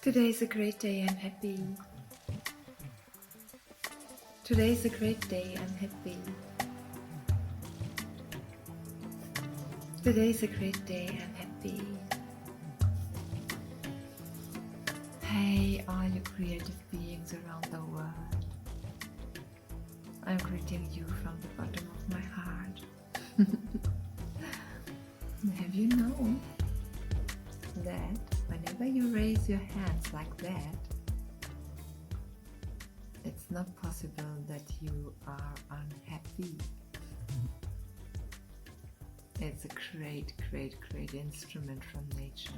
Today is a great day, I'm happy. Today is a great day, I'm happy. Today is a great day, I'm happy. Hey, all you creative beings around the world. I'm greeting you from the bottom of my heart. Have you known that whenever you raise your hands like that, it's not possible that you are unhappy? It's a great, great, great instrument from nature.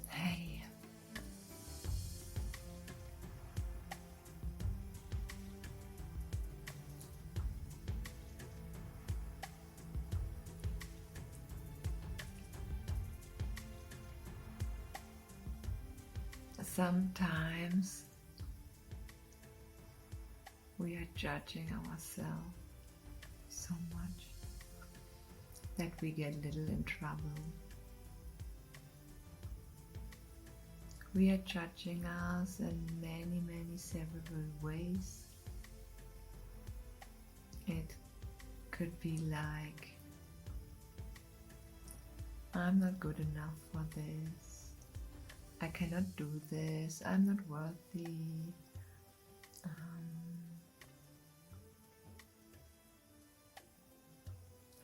Hey. Sometimes we are judging ourselves so much that we get little in trouble. We are judging us in many, many several ways. It could be like, I'm not good enough for this. I cannot do this. I'm not worthy.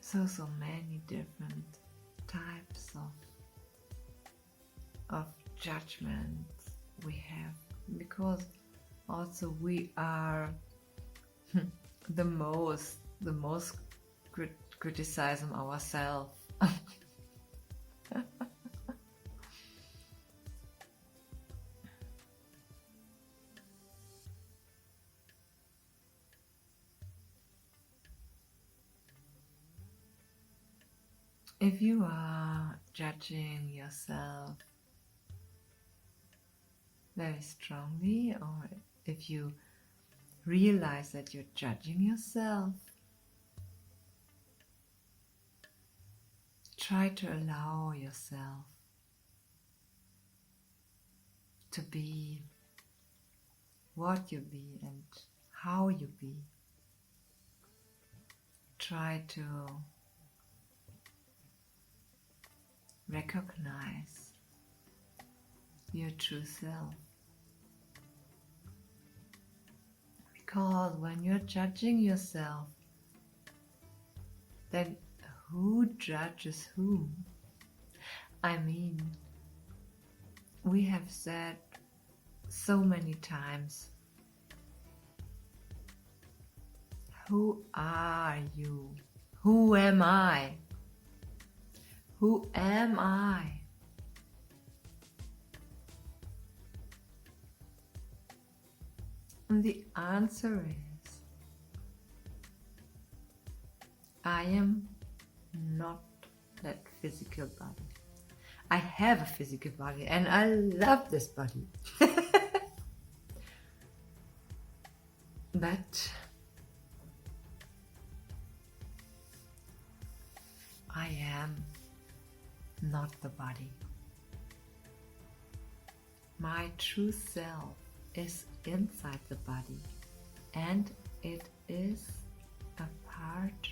So many different types of judgments we have, because also we are the most criticizing ourselves. If you are judging yourself very strongly, or if you realize that you're judging yourself, try to allow yourself to be what you be and how you be. Try to recognize your true self. Because when you're judging yourself, then who judges whom? I mean, we have said so many times, who are you? Who am I? Who am I? And the answer is, I am not that physical body. I have a physical body and I love this body. But I am not the body. My true self is inside the body, and it is a part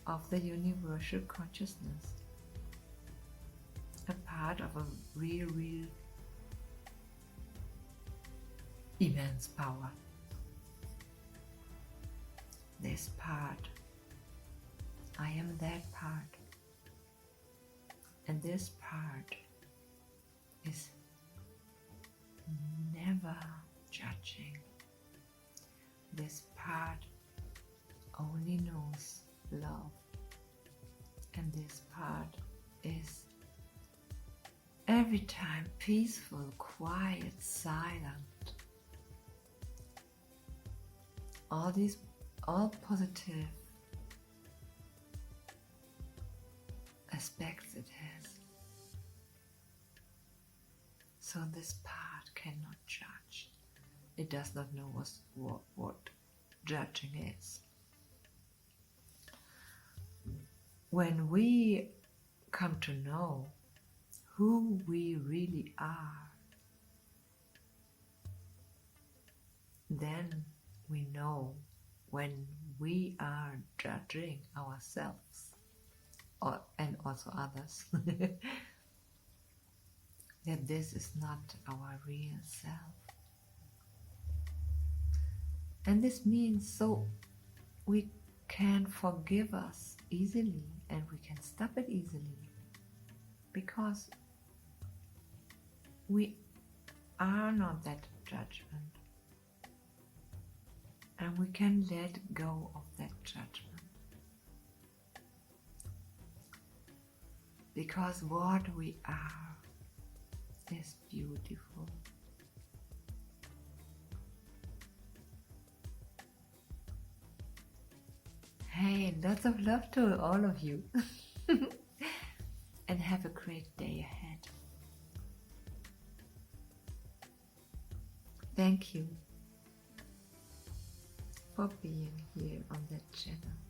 of the universal consciousness, a part of a real immense power. This part, I am that part, and this part is never judging. This part only knows love, and this part is every time peaceful, quiet, silent. All positive aspects it has. So this part cannot judge. It does not know what judging is. When we come to know who we really are, then we know when we are judging ourselves and also others that this is not our real self. And this means so we can forgive us easily and we can stop it easily, because we are not that judgment, and we can let go of that judgment, because what we are is beautiful. Hey, lots of love to all of you. And have a great day ahead. Thank you for being here on that channel.